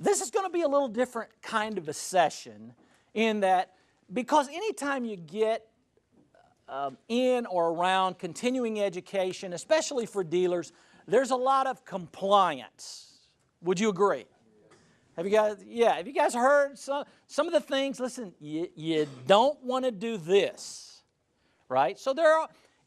This is going to be a little different kind of a session in that because anytime you get in or around continuing education, especially for dealers, there's a lot of compliance. Would you agree? Have you guys heard some of the things? Listen, you don't want to do this, right? So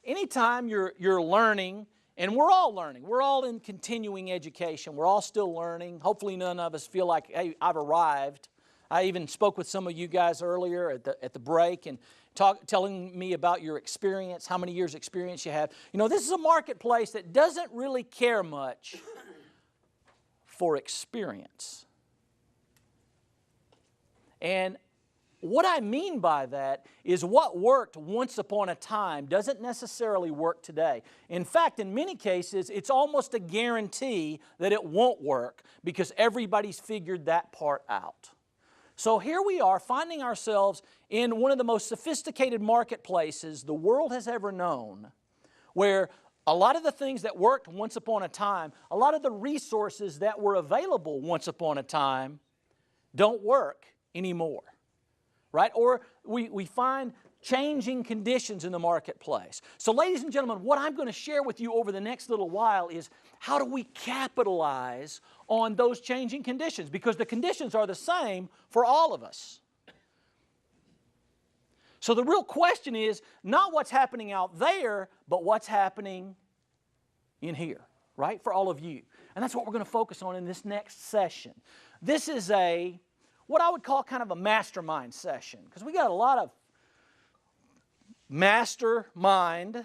anytime you're learning, and we're all learning. We're all in continuing education. We're all still learning. Hopefully none of us feel like, hey, I've arrived. I even spoke with some of you guys earlier at the break and telling me about your experience, how many years experience you have. You know, this is a marketplace that doesn't really care much for experience. And what I mean by that is what worked once upon a time doesn't necessarily work today. In fact, in many cases, it's almost a guarantee that it won't work because everybody's figured that part out. So here we are finding ourselves in one of the most sophisticated marketplaces the world has ever known, where a lot of the things that worked once upon a time, a lot of the resources that were available once upon a time don't work anymore, right? Or we find changing conditions in the marketplace. So ladies and gentlemen, what I'm going to share with you over the next little while is how do we capitalize on those changing conditions? Because the conditions are the same for all of us. So the real question is not what's happening out there, but what's happening in here, right? For all of you. And that's what we're going to focus on in this next session. This is what I would call kind of a mastermind session, because we got a lot of mastermind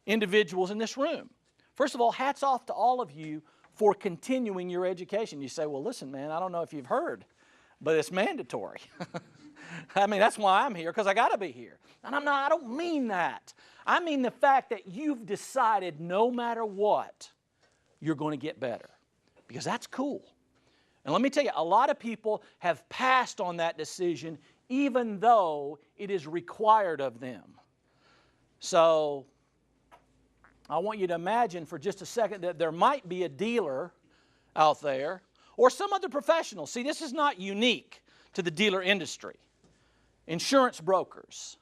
individuals in this room. First of all, hats off to all of you for continuing your education. You say, well, listen, man, I don't know if you've heard, but it's mandatory. I mean, that's why I'm here, because I got to be here. And I don't mean that. I mean the fact that you've decided no matter what, you're going to get better, because that's cool. And let me tell you, a lot of people have passed on that decision even though it is required of them. So I want you to imagine for just a second that there might be a dealer out there or some other professional. See, this is not unique to the dealer industry. Insurance brokers,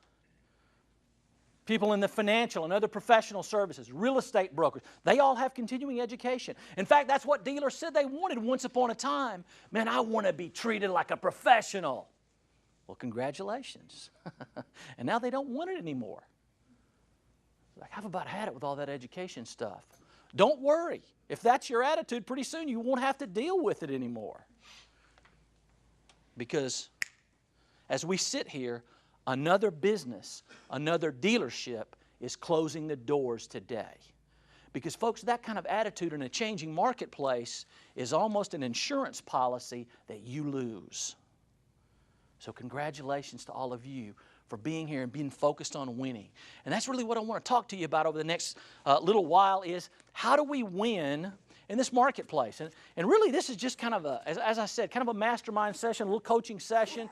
people in the financial and other professional services, real estate brokers, they all have continuing education. In fact, that's what dealers said they wanted once upon a time. Man, I want to be treated like a professional. Well, congratulations. And now they don't want it anymore. Like, I've about had it with all that education stuff. Don't worry. If that's your attitude, pretty soon you won't have to deal with it anymore. Because as we sit here, another business, another dealership is closing the doors today. Because, folks, that kind of attitude in a changing marketplace is almost an insurance policy that you lose. So congratulations to all of you for being here and being focused on winning. And that's really what I want to talk to you about over the next little while is how do we win in this marketplace? And really this is just kind of as I said, kind of a mastermind session, a little coaching session.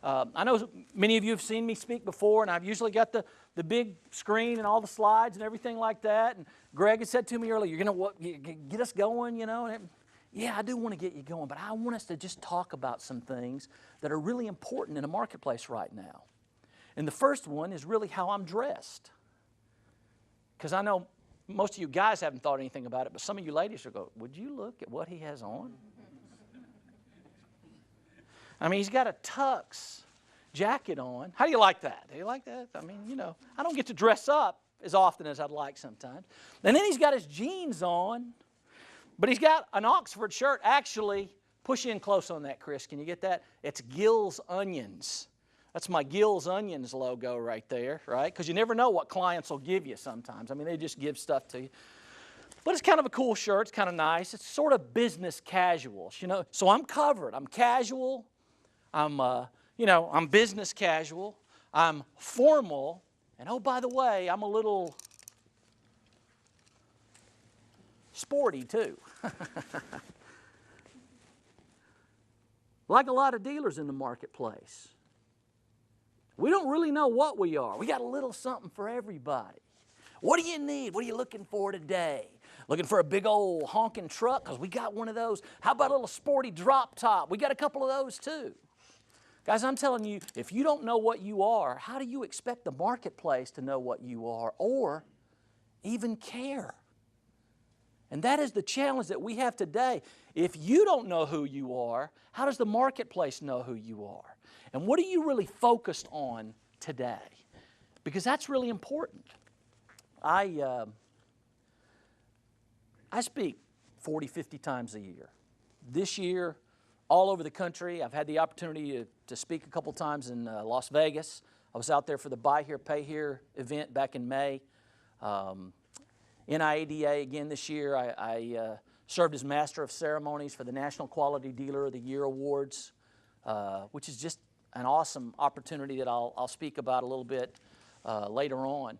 I know many of you have seen me speak before, and I've usually got the big screen and all the slides and everything like that. And Greg had said to me earlier, you're going to get us going, you know. And yeah, I do want to get you going, but I want us to just talk about some things that are really important in a marketplace right now. And the first one is really how I'm dressed. Because I know most of you guys haven't thought anything about it, but some of you ladies are going, would you look at what he has on? I mean, he's got a tux jacket on. How do you like that? Do you like that? I mean, you know, I don't get to dress up as often as I'd like sometimes. And then he's got his jeans on, but he's got an Oxford shirt. Actually, push in close on that, Chris. Can you get that? It's Gill's Onions. That's my Gill's Onions logo right there, right? Because you never know what clients will give you sometimes. I mean, they just give stuff to you. But it's kind of a cool shirt. It's kind of nice. It's sort of business casual, you know. So I'm covered. I'm casual. I'm business casual. I'm formal. And oh, by the way, I'm a little sporty too. Like a lot of dealers in the marketplace. We don't really know what we are. We got a little something for everybody. What do you need? What are you looking for today? Looking for a big old honking truck? Because we got one of those. How about a little sporty drop top? We got a couple of those too. Guys, I'm telling you, if you don't know what you are, how do you expect the marketplace to know what you are or even care? And that is the challenge that we have today. If you don't know who you are, how does the marketplace know who you are? And what are you really focused on today? Because that's really important. I speak 40, 50 times a year. This year, all over the country. I've had the opportunity to speak a couple times in Las Vegas. I was out there for the Buy Here, Pay Here event back in May. NIADA again this year. I served as Master of Ceremonies for the National Quality Dealer of the Year Awards, which is just an awesome opportunity that I'll speak about a little bit later on.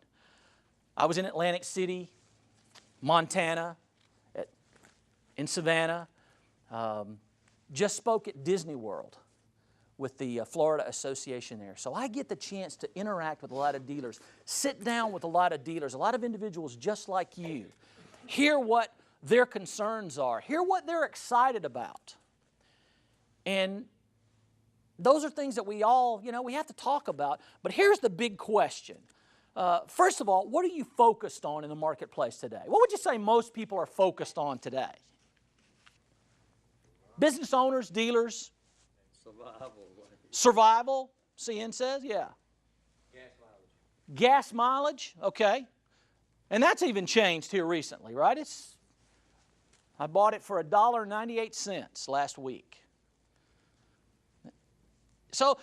I was in Atlantic City, Montana, in Savannah. Just spoke at Disney World with the Florida Association there. So I get the chance to interact with a lot of dealers, sit down with a lot of dealers, a lot of individuals just like you, hear what their concerns are, hear what they're excited about. And those are things that we all, we have to talk about. But here's the big question. First of all, what are you focused on in the marketplace today? What would you say most people are focused on today? Business owners, dealers? Survival. Survival, CN says, yeah. Gas mileage. Gas mileage, okay. And that's even changed here recently, right? I bought it for $1.98 last week. So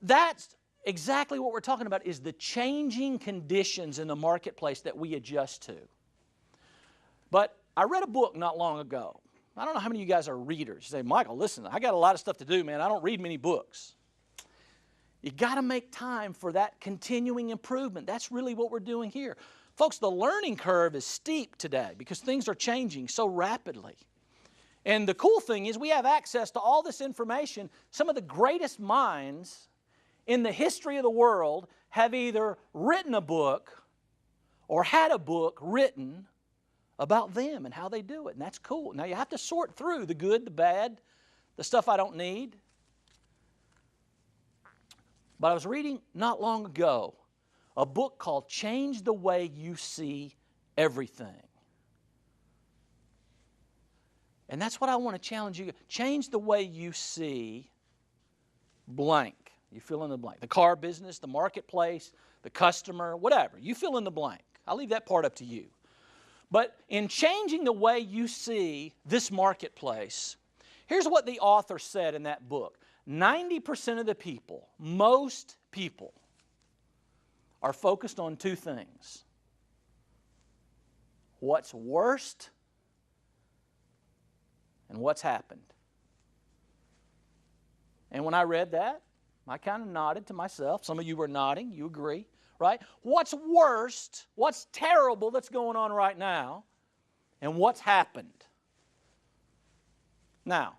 that's exactly what we're talking about, is the changing conditions in the marketplace that we adjust to. But I read a book not long ago. I don't know how many of you guys are readers. You say, Michael, listen, I got a lot of stuff to do, man. I don't read many books. You got to make time for that continuing improvement. That's really what we're doing here. Folks, the learning curve is steep today because things are changing so rapidly. And the cool thing is we have access to all this information. Some of the greatest minds in the history of the world have either written a book or had a book written about them and how they do it. And that's cool. Now you have to sort through the good, the bad, the stuff I don't need. But I was reading not long ago a book called Change the Way You See Everything. And that's what I want to challenge you. Change the way you see blank. You fill in the blank. The car business, the marketplace, the customer, whatever. You fill in the blank. I'll leave that part up to you. But in changing the way you see this marketplace, here's what the author said in that book. 90% of the people, most people, are focused on two things. What's worst and what's happened. And when I read that, I kind of nodded to myself. Some of you were nodding. You agree, right? What's worst, what's terrible that's going on right now, and what's happened? Now,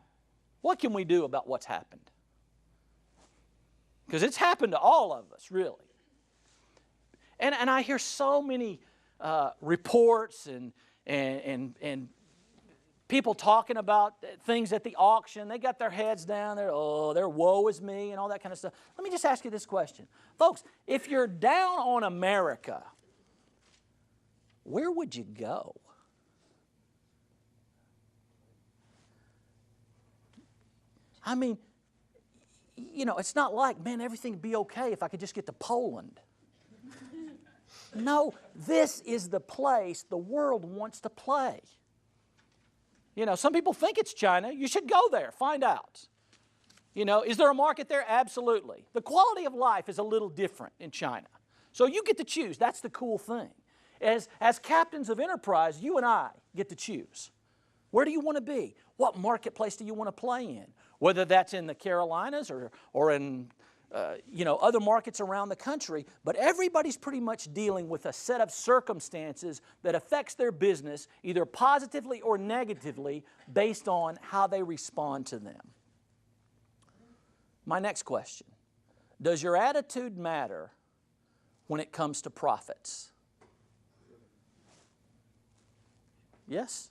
what can we do about what's happened? Because it's happened to all of us, really. And I hear so many reports and people talking about things at the auction. They got their heads down. They're woe is me and all that kind of stuff. Let me just ask you this question. Folks, if you're down on America, where would you go? I mean, it's not like, man, everything would be okay if I could just get to Poland. No, this is the place the world wants to play. Some people think it's China. You should go there, find out. Is there a market there? Absolutely. The quality of life is a little different in China. So you get to choose. That's the cool thing. As captains of enterprise, you and I get to choose. Where do you want to be? What marketplace do you want to play in? Whether that's in the Carolinas or in other markets around the country, but everybody's pretty much dealing with a set of circumstances that affects their business either positively or negatively based on how they respond to them. My next question, does your attitude matter when it comes to profits? Yes?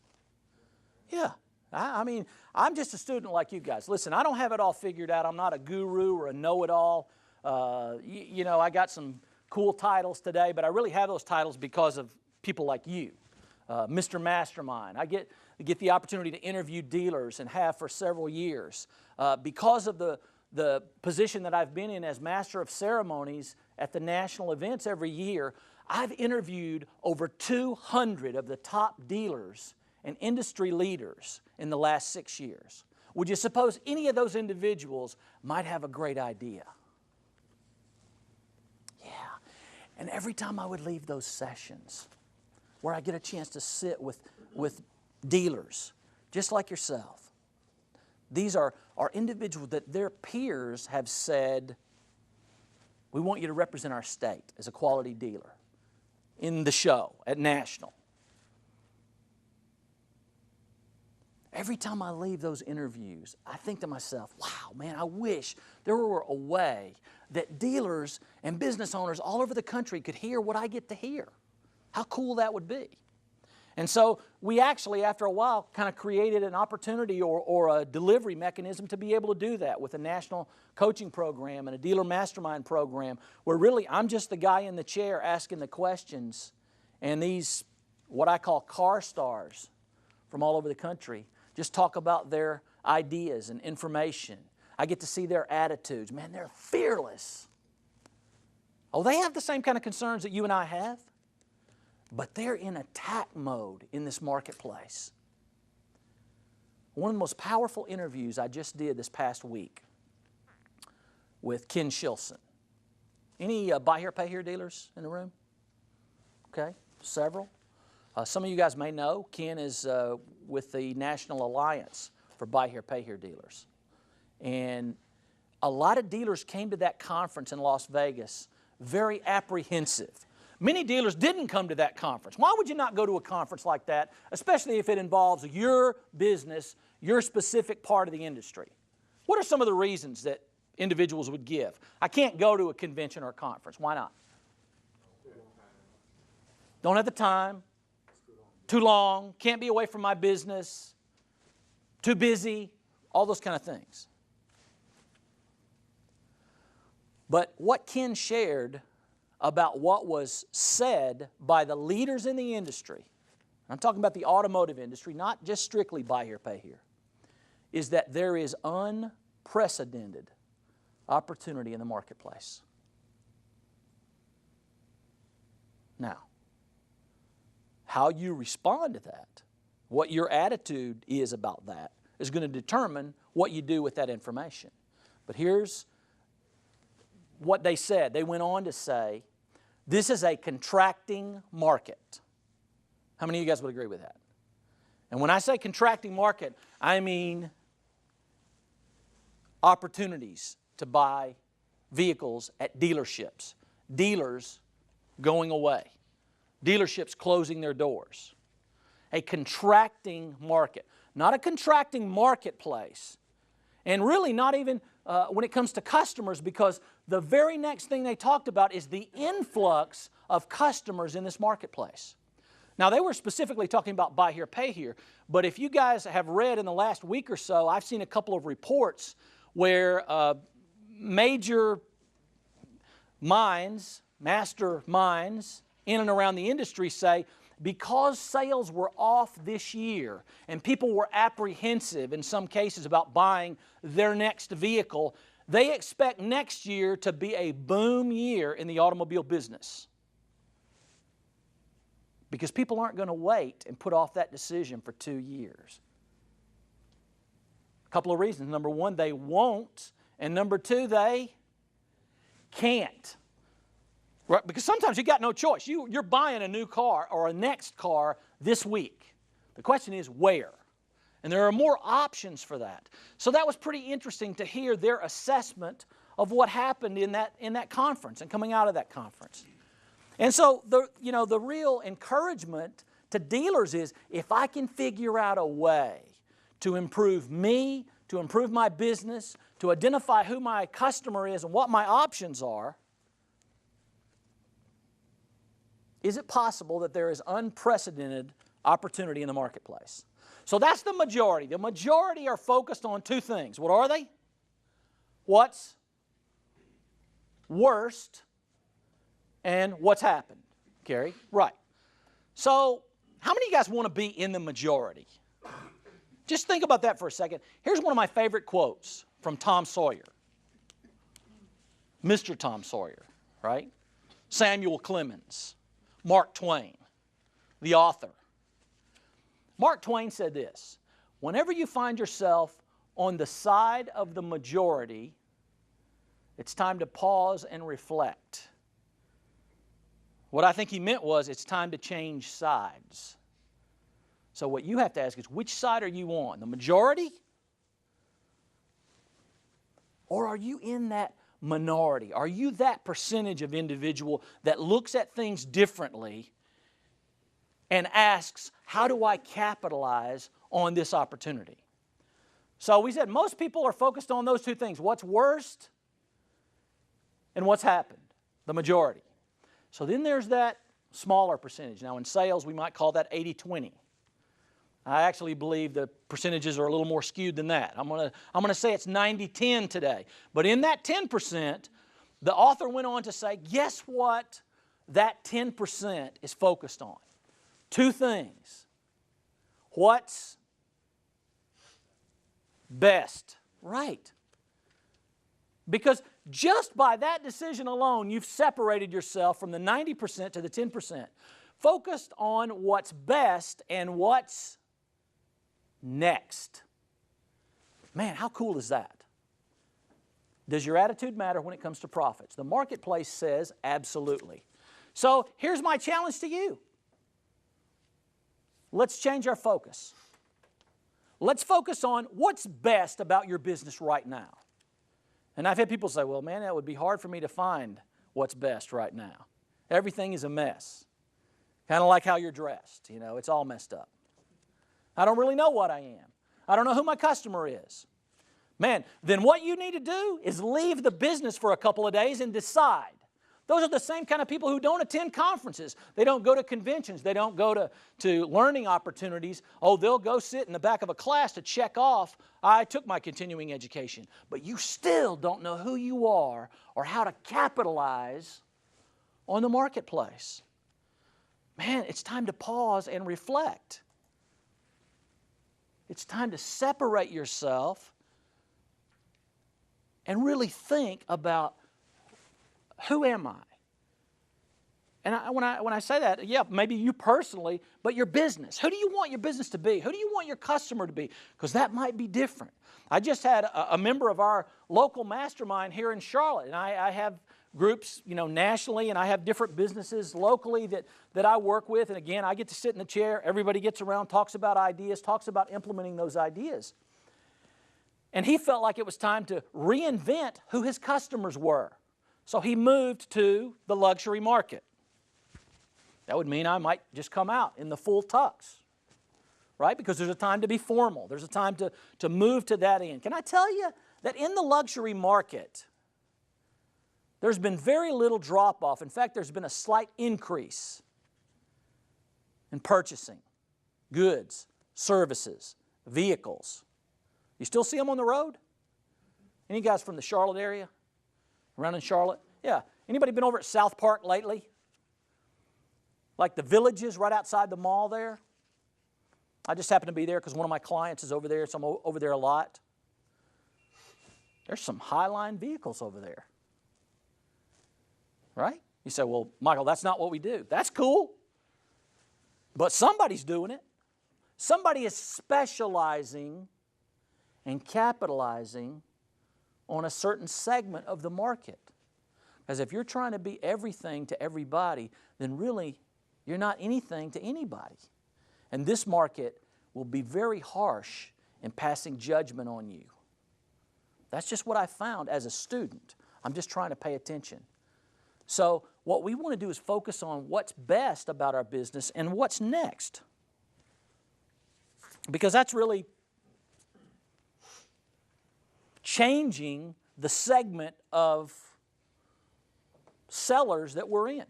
Yeah. I mean, I'm just a student like you guys. Listen, I don't have it all figured out. I'm not a guru or a know-it-all. You know, I got some cool titles today, but I really have those titles because of people like you. Mr. Mastermind. I get the opportunity to interview dealers and have for several years. Because of the position that I've been in as Master of Ceremonies at the national events every year, I've interviewed over 200 of the top dealers and industry leaders in the last 6 years. Would you suppose any of those individuals might have a great idea? Yeah. And every time I would leave those sessions where I get a chance to sit with dealers, just like yourself, these are individuals that their peers have said, we want you to represent our state as a quality dealer in the show at National. Every time I leave those interviews, I think to myself, wow, man, I wish there were a way that dealers and business owners all over the country could hear what I get to hear. How cool that would be. And so we actually, after a while, kind of created an opportunity or a delivery mechanism to be able to do that with a national coaching program and a dealer mastermind program where really I'm just the guy in the chair asking the questions, and these, what I call car stars from all over the country, just talk about their ideas and information. I get to see their attitudes. Man, they're fearless. Oh, they have the same kind of concerns that you and I have, but they're in attack mode in this marketplace. One of the most powerful interviews I just did this past week with Ken Shilson. Any buy here, pay here dealers in the room? Okay, several. Some of you guys may know Ken is with the National Alliance for Buy Here, Pay Here dealers. And a lot of dealers came to that conference in Las Vegas very apprehensive. Many dealers didn't come to that conference. Why would you not go to a conference like that, especially if it involves your business, your specific part of the industry? What are some of the reasons that individuals would give? I can't go to a convention or a conference. Why not? Don't have the time. Too long, can't be away from my business, too busy, all those kind of things. But what Ken shared about what was said by the leaders in the industry, I'm talking about the automotive industry, not just strictly buy here, pay here, is that there is unprecedented opportunity in the marketplace. Now, how you respond to that, what your attitude is about that, is going to determine what you do with that information. But here's what they said. They went on to say, this is a contracting market. How many of you guys would agree with that? And when I say contracting market, I mean opportunities to buy vehicles at dealerships, dealers going away, dealerships closing their doors. A contracting market, not a contracting marketplace. And really not even when it comes to customers, because the very next thing they talked about is the influx of customers in this marketplace. Now, they were specifically talking about buy here, pay here, but if you guys have read in the last week or so, I've seen a couple of reports where major minds, master minds in and around the industry say, because sales were off this year and people were apprehensive in some cases about buying their next vehicle, they expect next year to be a boom year in the automobile business. Because people aren't going to wait and put off that decision for 2 years. A couple of reasons. Number one, they won't. And number two, they can't. Right? Because sometimes you got no choice. You're buying a new car or a next car this week. The question is where? And there are more options for that. So that was pretty interesting to hear their assessment of what happened in that conference and coming out of that conference. And so the real encouragement to dealers is, if I can figure out a way to improve me, to improve my business, to identify who my customer is and what my options are, is it possible that there is unprecedented opportunity in the marketplace. So that's the majority. The majority are focused on two things. What are they? What's worst and what's happened. Carrie? Right. So how many of you guys want to be in the majority? Just think about that for a second. Here's one of my favorite quotes from Tom Sawyer. Mr. Tom Sawyer, right? Samuel Clemens, Mark Twain, the author. Mark Twain said this: whenever you find yourself on the side of the majority, it's time to pause and reflect. What I think he meant was it's time to change sides. So what you have to ask is, which side are you on? The majority? Or are you in that minority? Are you that percentage of individual that looks at things differently and asks, how do I capitalize on this opportunity? So we said most people are focused on those two things: what's worst and what's happened, the majority. So then there's that smaller percentage. Now in sales we might call that 80-20. I actually believe the percentages are a little more skewed than that. I'm going to say it's 90-10 today. But in that 10%, the author went on to say, guess what that 10% is focused on? Two things. What's best? Right. Because just by that decision alone, you've separated yourself from the 90% to the 10%. Focused on what's best and what's next. Man, how cool is that? Does your attitude matter when it comes to profits? The marketplace says absolutely. So here's my challenge to you. Let's change our focus. Let's focus on what's best about your business right now. And I've had people say, well, man, that would be hard for me to find what's best right now. Everything is a mess. Kind of like how you're dressed. You know, it's all messed up. I don't really know what I am. I don't know who my customer is. Man, then what you need to do is leave the business for a couple of days and decide. Those are the same kind of people who don't attend conferences. They don't go to conventions. They don't go to learning opportunities. Oh, they'll go sit in the back of a class to check off, I took my continuing education. But you still don't know who you are or how to capitalize on the marketplace. Man, it's time to pause and reflect. It's time to separate yourself and really think about, who am I? And when I say that, yeah, maybe you personally, but your business. Who do you want your business to be? Who do you want your customer to be? Because that might be different. I just had a member of our local mastermind here in Charlotte, and I have groups, you know, nationally, and I have different businesses locally that I work with. And again, I get to sit in the chair. Everybody gets around, talks about ideas, talks about implementing those ideas. And he felt like it was time to reinvent who his customers were. So he moved to the luxury market. That would mean I might just come out in the full tux, right? Because there's a time to be formal. There's a time to move to that end. Can I tell you that in the luxury market, there's been very little drop-off. In fact, there's been a slight increase in purchasing goods, services, vehicles. You still see them on the road? Any guys from the Charlotte area? Around in Charlotte? Yeah. Anybody been over at South Park lately? Like the Villages right outside the mall there? I just happen to be there because one of my clients is over there, so I'm over there a lot. There's some Highline vehicles over there. Right? You say, well, Michael, that's not what we do. That's cool. But somebody's doing it. Somebody is specializing and capitalizing on a certain segment of the market. Because if you're trying to be everything to everybody, then really you're not anything to anybody. And this market will be very harsh in passing judgment on you. That's just what I found as a student. I'm just trying to pay attention. So what we want to do is focus on what's best about our business and what's next. Because that's really changing the segment of sellers that we're in.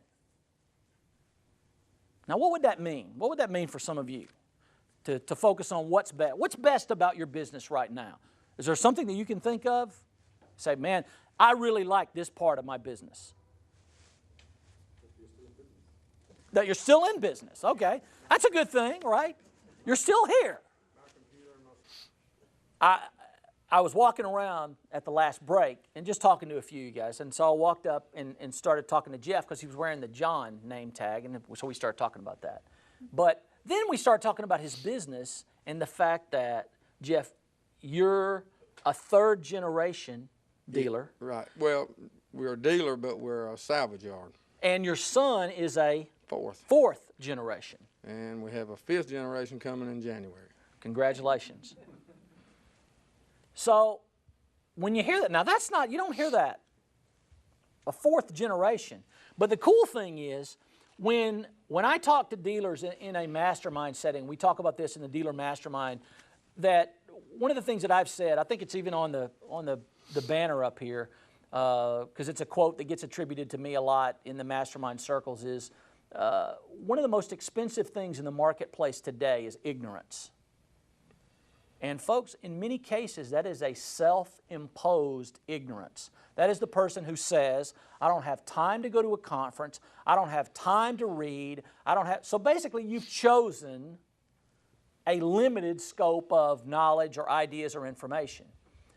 Now, what would that mean? What would that mean for some of you to focus on what's best? What's best about your business right now? Is there something that you can think of? Say, man, I really like this part of my business. That you're still in business. Okay. That's a good thing, right? You're still here. I was walking around at the last break and just talking to a few of you guys. And so I walked up and started talking to Jeff because he was wearing the John name tag. And so we started talking about that. But then we started talking about his business and the fact that, Jeff, you're a third generation dealer. Right. Well, we're a dealer, but we're a salvage yard. And your son is a Fourth generation. And we have a 5th generation coming in January. Congratulations. So when you hear that, now that's not, you don't hear that, a 4th generation. But the cool thing is when I talk to dealers in a mastermind setting, we talk about this in the dealer mastermind, that one of the things that I've said, I think it's even on the banner up here, because it's a quote that gets attributed to me a lot in the mastermind circles, is one of the most expensive things in the marketplace today is ignorance. And folks, in many cases, that is a self-imposed ignorance. That is the person who says, I don't have time to go to a conference, I don't have time to read, so basically you've chosen a limited scope of knowledge or ideas or information.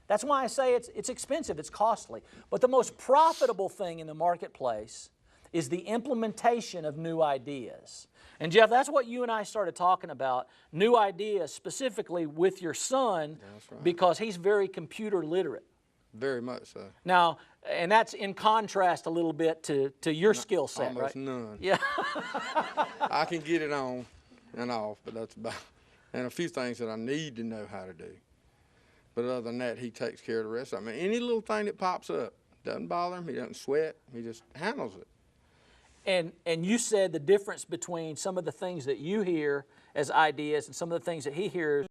That's why I say it's expensive, it's costly. But the most profitable thing in the marketplace is the implementation of new ideas. And Jeff, that's what you and I started talking about, new ideas specifically with your son. That's right. Because he's very computer literate. Very much so. Now, and that's in contrast a little bit to your skill set, Almost right? none. Yeah. I can get it on and off, but that's about, and a few things that I need to know how to do. But other than that, he takes care of the rest. I mean, any little thing that pops up doesn't bother him. He doesn't sweat. He just handles it. And you said the difference between some of the things that you hear as ideas and some of the things that he hears